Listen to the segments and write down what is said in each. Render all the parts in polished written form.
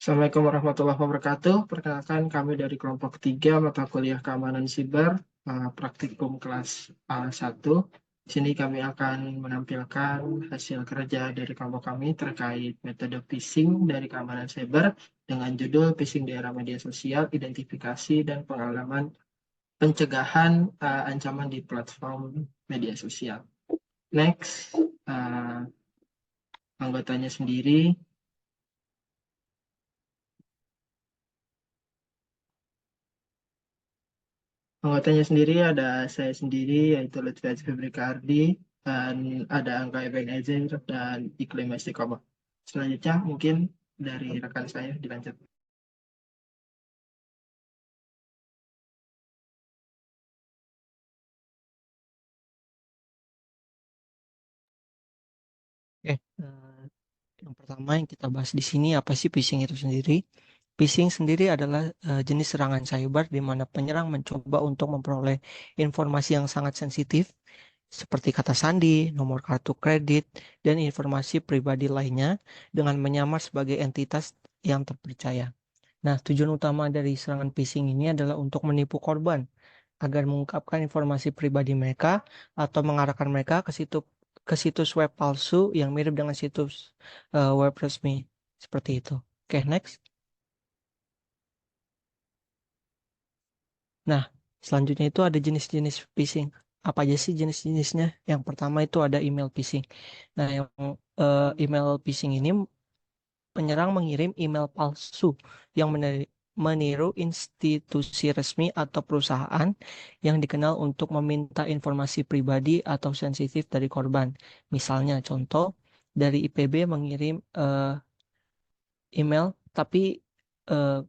Assalamualaikum warahmatullahi wabarakatuh. Perkenalkan kami dari kelompok 3 mata kuliah keamanan siber praktikum kelas A1. Di sini kami akan menampilkan hasil kerja dari kelompok kami terkait metode phishing dari keamanan siber dengan judul phishing di era media sosial, identifikasi dan pengalaman pencegahan ancaman di platform media sosial. Next, anggotanya sendiri. Anggotanya sendiri ada saya sendiri yaitu Lutfi Febrika Ardi dan ada Angga Ebenezer dan Iklim Istiqomah. Selanjutnya mungkin dari rekan saya dilanjut. Oke, yang pertama yang kita bahas di sini apa sih phishing itu sendiri? Phishing sendiri adalah jenis serangan cyber di mana penyerang mencoba untuk memperoleh informasi yang sangat sensitif seperti kata sandi, nomor kartu kredit, dan informasi pribadi lainnya dengan menyamar sebagai entitas yang terpercaya. Nah, tujuan utama dari serangan phishing ini adalah untuk menipu korban agar mengungkapkan informasi pribadi mereka atau mengarahkan mereka ke situs web palsu yang mirip dengan situs web resmi seperti itu. Oke, next. Nah, selanjutnya itu ada jenis-jenis phishing. Apa aja sih jenis-jenisnya? Yang pertama itu ada email phishing. Nah, yang email phishing ini penyerang mengirim email palsu yang meniru institusi resmi atau perusahaan yang dikenal untuk meminta informasi pribadi atau sensitif dari korban. Misalnya, contoh dari IPB mengirim email, tapi eh,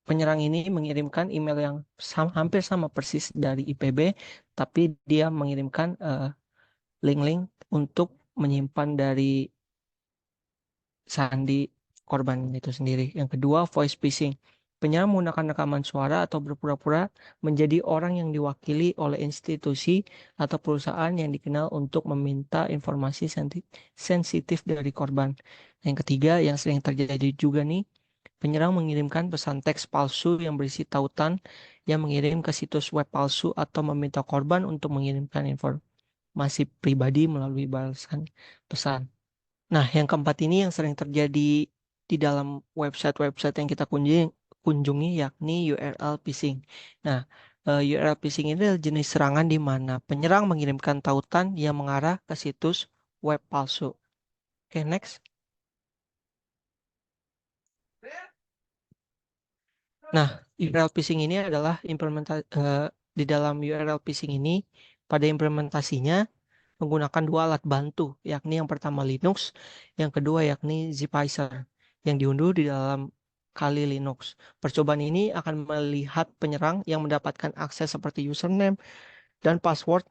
penyerang ini mengirimkan email yang hampir sama persis dari IPB, tapi dia mengirimkan link-link untuk menyimpan dari sandi korban itu sendiri. Yang kedua, voice phishing. Penyerang menggunakan rekaman suara atau berpura-pura menjadi orang yang diwakili oleh institusi atau perusahaan yang dikenal untuk meminta informasi sensitif dari korban. Yang ketiga, yang sering terjadi juga nih, penyerang mengirimkan pesan teks palsu yang berisi tautan yang mengirim ke situs web palsu atau meminta korban untuk mengirimkan informasi pribadi melalui balasan pesan. Nah, yang keempat ini yang sering terjadi di dalam website-website yang kita kunjungi yakni URL phishing. Nah, URL phishing ini adalah jenis serangan di mana penyerang mengirimkan tautan yang mengarah ke situs web palsu. Oke, next. Nah, URL phishing ini adalah di dalam URL phishing ini pada implementasinya menggunakan dua alat bantu, yakni yang pertama Linux, yang kedua yakni Zipizer, yang diunduh di dalam Kali Linux. Percobaan ini akan melihat penyerang yang mendapatkan akses seperti username dan password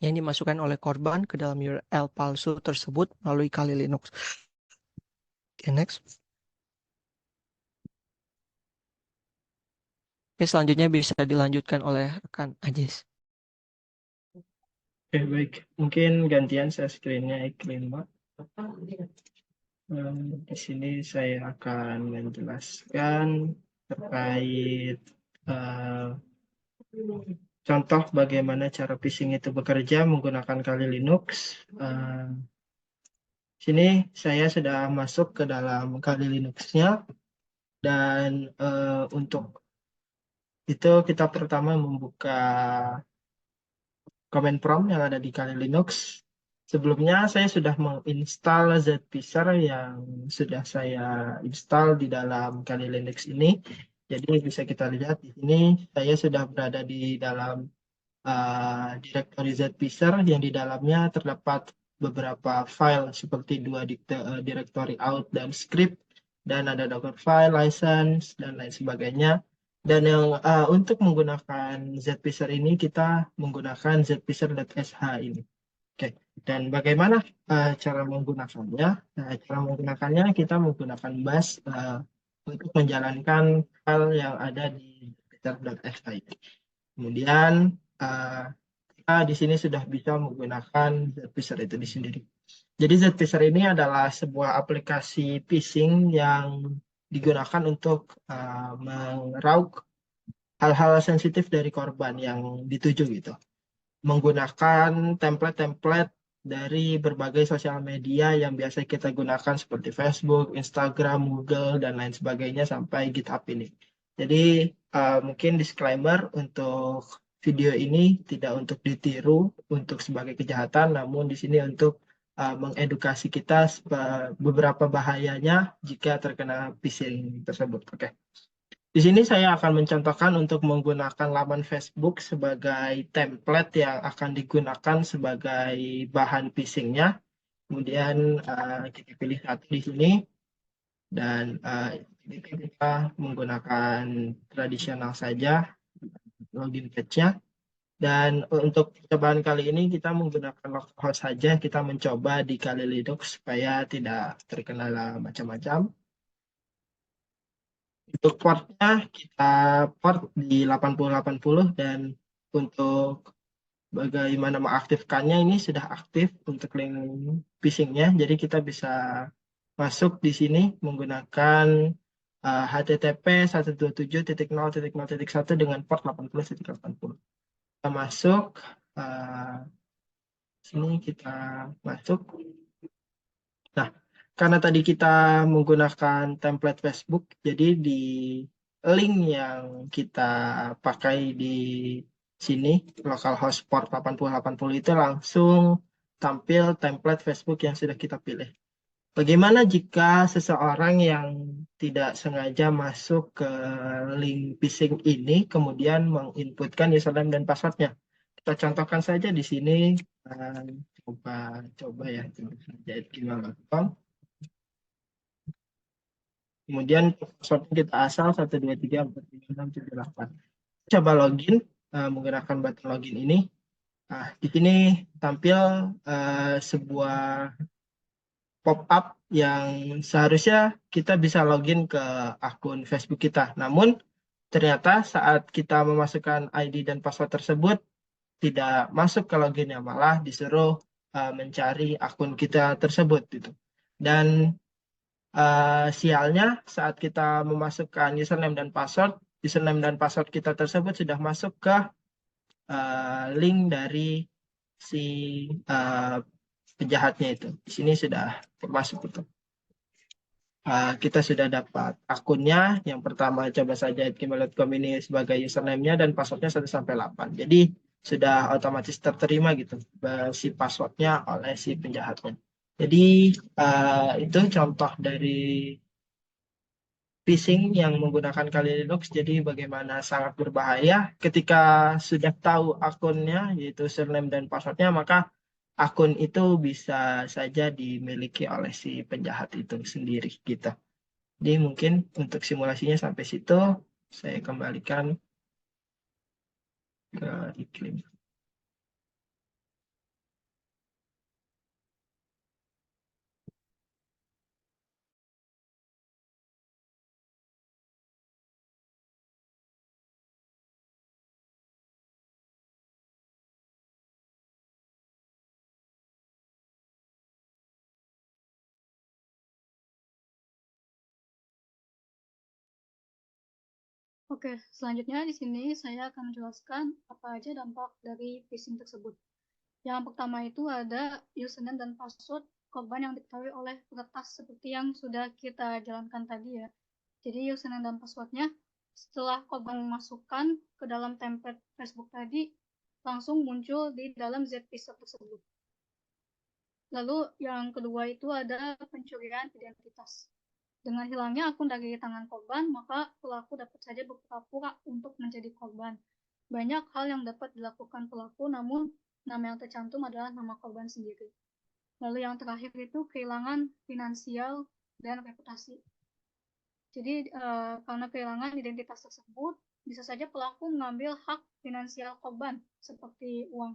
yang dimasukkan oleh korban ke dalam URL palsu tersebut melalui Kali Linux. Oke, next. Oke, selanjutnya bisa dilanjutkan oleh rekan Ajis. Oke, baik. Mungkin gantian saya screen-nya Iklim, Pak. Di sini saya akan menjelaskan terkait eh, contoh bagaimana cara phishing itu bekerja menggunakan Kali Linux. Sini saya sudah masuk ke dalam Kali Linux-nya dan untuk itu kita pertama membuka command prompt yang ada di Kali Linux. Sebelumnya saya sudah menginstal Zpizzer yang sudah saya install di dalam Kali Linux ini. Jadi bisa kita lihat di sini saya sudah berada di dalam direktori Zpizzer yang di dalamnya terdapat beberapa file seperti dua direktori out dan script dan ada docker file, license dan lain sebagainya. Dan yang untuk menggunakan Zpizzer ini kita menggunakan zpizzer.sh ini. Oke, dan bagaimana cara menggunakannya? Nah, cara menggunakannya kita menggunakan bash untuk menjalankan file yang ada di zpizzer.sh ini. Kemudian eh, kita di sini sudah bisa menggunakan Zpizzer itu di sendiri. Jadi Zpizzer ini adalah sebuah aplikasi phishing yang digunakan untuk meraup hal-hal sensitif dari korban yang dituju gitu. Menggunakan template-template dari berbagai sosial media yang biasa kita gunakan seperti Facebook, Instagram, Google, dan lain sebagainya sampai GitHub ini. Jadi mungkin disclaimer untuk video ini tidak untuk ditiru untuk sebagai kejahatan, namun di sini untuk mengedukasi kita beberapa bahayanya jika terkena phishing tersebut. Oke. Di sini saya akan mencontohkan untuk menggunakan laman Facebook sebagai template yang akan digunakan sebagai bahan phishing-nya. Kemudian kita pilih satu di sini dan ini kita menggunakan tradisional saja login page-nya. Dan untuk percobaan kali ini kita menggunakan localhost saja. Kita mencoba di Kali Linux supaya tidak terkena macam-macam. Untuk portnya kita port di 8080 dan untuk bagaimana mengaktifkannya ini sudah aktif untuk link phishing-nya. Jadi kita bisa masuk di sini menggunakan HTTP 127.0.0.1 dengan port 80.80. Kita masuk, uh, sini kita masuk. Nah, karena tadi kita menggunakan template Facebook, jadi di link yang kita pakai di sini, localhost port 8080 itu langsung tampil template Facebook yang sudah kita pilih. Bagaimana jika seseorang yang tidak sengaja masuk ke link phishing ini, kemudian menginputkan username dan passwordnya? Kita contohkan saja di sini, eh, coba coba ya, coba saja gmail.com. Kemudian passwordnya kita asal 123456778. Coba login menggunakan button login ini. Nah, di sini tampil sebuah pop-up yang seharusnya kita bisa login ke akun Facebook kita. Namun ternyata saat kita memasukkan ID dan password tersebut tidak masuk ke loginnya, malah disuruh mencari akun kita tersebut gitu. Dan sialnya saat kita memasukkan username dan password kita tersebut sudah masuk ke link dari si uh, penjahatnya itu. Di sini sudah termasuk itu. Kita sudah dapat akunnya. Yang pertama coba saja gmail.com ini sebagai username-nya dan passwordnya 1 sampai 8. Jadi sudah otomatis terterima gitu si passwordnya oleh si penjahatnya. Jadi itu contoh dari phishing yang menggunakan Kali Linux. Jadi bagaimana sangat berbahaya ketika sudah tahu akunnya yaitu username dan passwordnya, maka akun itu bisa saja dimiliki oleh si penjahat itu sendiri gitu. Jadi mungkin untuk simulasinya sampai situ saya kembalikan ke iklim. Oke, selanjutnya di sini saya akan menjelaskan apa aja dampak dari phishing tersebut. Yang pertama itu ada username dan password korban yang diketahui oleh peretas seperti yang sudah kita jalankan tadi ya. Jadi username dan passwordnya setelah korban memasukkan ke dalam template Facebook tadi langsung muncul di dalam Zpisser tersebut. Lalu yang kedua itu ada pencurian identitas. Dengan hilangnya akun dari tangan korban, maka pelaku dapat saja berpura-pura untuk menjadi korban. Banyak hal yang dapat dilakukan pelaku, namun nama yang tercantum adalah nama korban sendiri. Lalu yang terakhir itu kehilangan finansial dan reputasi. Jadi karena kehilangan identitas tersebut, bisa saja pelaku mengambil hak finansial korban seperti uang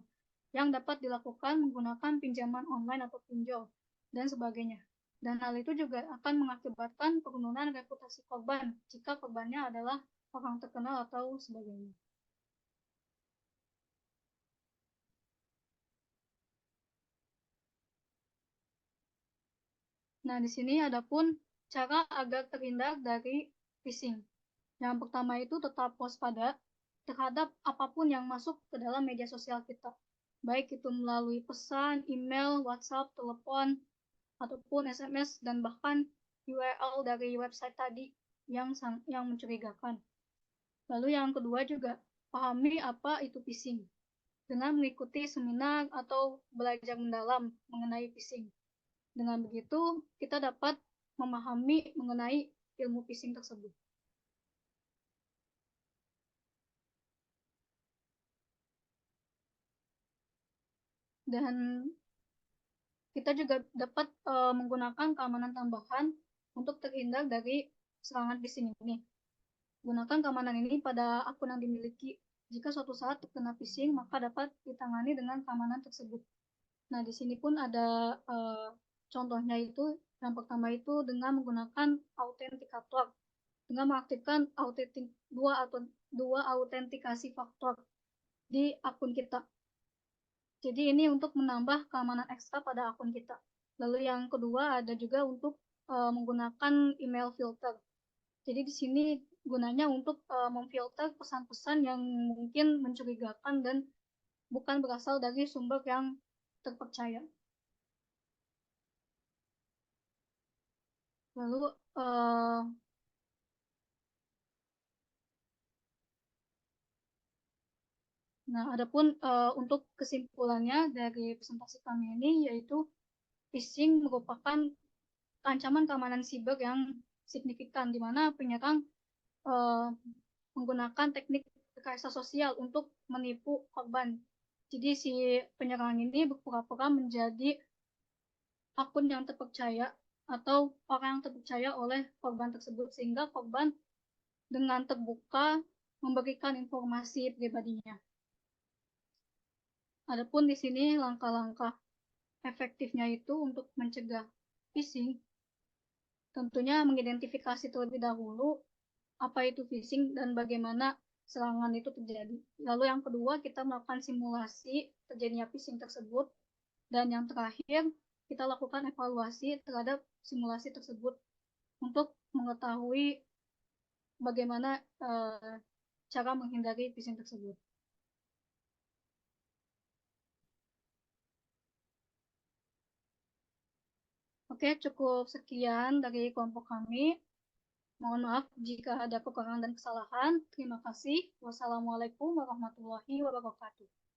yang dapat dilakukan menggunakan pinjaman online atau pinjol dan sebagainya. Dan hal itu juga akan mengakibatkan penurunan reputasi korban jika korbannya adalah orang terkenal atau sebagainya. Nah, di sini adapun cara agar terhindar dari phishing. Yang pertama itu tetap waspada terhadap apapun yang masuk ke dalam media sosial kita. Baik itu melalui pesan, email, WhatsApp, telepon, ataupun SMS, dan bahkan URL dari website tadi yang mencurigakan. Lalu yang kedua juga, pahami apa itu phishing dengan mengikuti seminar atau belajar mendalam mengenai phishing. Dengan begitu, kita dapat memahami mengenai ilmu phishing tersebut. Dan kita juga dapat menggunakan keamanan tambahan untuk terhindar dari serangan phishing ini. Gunakan keamanan ini pada akun yang dimiliki. Jika suatu saat terkena phishing, maka dapat ditangani dengan keamanan tersebut. Nah, di sini pun ada contohnya itu, yang pertama itu dengan menggunakan autentikator, dengan mengaktifkan dua autentikasi faktor di akun kita. Jadi ini untuk menambah keamanan ekstra pada akun kita. Lalu yang kedua ada juga untuk menggunakan email filter. Jadi di sini gunanya untuk memfilter pesan-pesan yang mungkin mencurigakan dan bukan berasal dari sumber yang terpercaya. Lalu nah, adapun untuk kesimpulannya dari presentasi kami ini yaitu phishing merupakan ancaman keamanan siber yang signifikan di mana penyerang menggunakan teknik rekayasa sosial untuk menipu korban. Jadi si penyerang ini berpura-pura menjadi akun yang terpercaya atau orang yang terpercaya oleh korban tersebut sehingga korban dengan terbuka memberikan informasi pribadinya. Adapun di sini langkah-langkah efektifnya itu untuk mencegah phishing, tentunya mengidentifikasi terlebih dahulu apa itu phishing dan bagaimana serangan itu terjadi. Lalu yang kedua, kita melakukan simulasi terjadinya phishing tersebut. Dan yang terakhir, kita lakukan evaluasi terhadap simulasi tersebut untuk mengetahui bagaimana cara menghindari phishing tersebut. Oke, cukup sekian dari kelompok kami. Mohon maaf jika ada kekurangan dan kesalahan. Terima kasih. Wassalamualaikum warahmatullahi wabarakatuh.